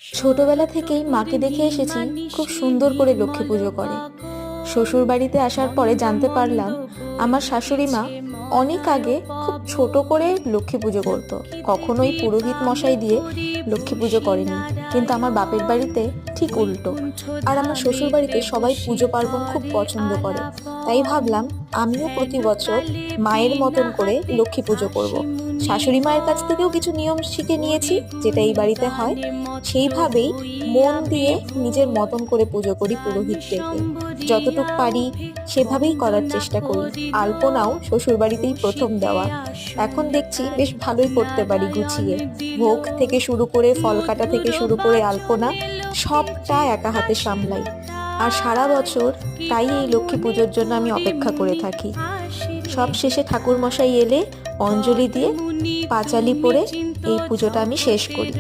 ছোটবেলা থেকেই মাকে দেখে এসেছি খুব সুন্দর করে লক্ষ্মী পুজো করে। শ্বশুর বাড়িতে আসার পরে জানতে পারলাম আমার শাশুড়ি মা অনেক আগে খুব ছোট করে লক্ষ্মী পুজো করতো। কখনোই পুরোহিত মশাই দিয়ে লক্ষ্মী পুজো করেনি, কিন্তু আমার বাপের বাড়িতে ঠিক উল্টো। আর আমার শ্বশুর বাড়িতে সবাই পুজো পার্বণ খুব পছন্দ করে, তাই ভাবলাম আমিও প্রতি বছর মায়ের মতন করে লক্ষ্মী পুজো করব। শাশুড়ি মায়ের কাছ থেকেও কিছু নিয়ম শিখে নিয়েছি, যেটা এই বাড়িতে হয় সেইভাবেই মন দিয়ে নিজের মতন করে পুজো করি। পুরোহিত ডেকে যতটুকু পারি সেভাবেই করার চেষ্টা করি। আলপনাও শ্বশুর বাড়িতেই প্রথম দেওয়া, এখন দেখছি বেশ ভালোই করতে পারি গুছিয়ে। ভোগ থেকে শুরু করে ফল কাটা থেকে শুরু করে আলপনা সবটা একা হাতে সামলাই। আর সারা বছর তাই এই লক্ষ্মী পুজোর জন্য আমি অপেক্ষা করে থাকি। সব শেষে ঠাকুর মশাই এলে অঞ্জলি দিয়ে পাঁচালি পরে এই পুজোটা আমি শেষ করি।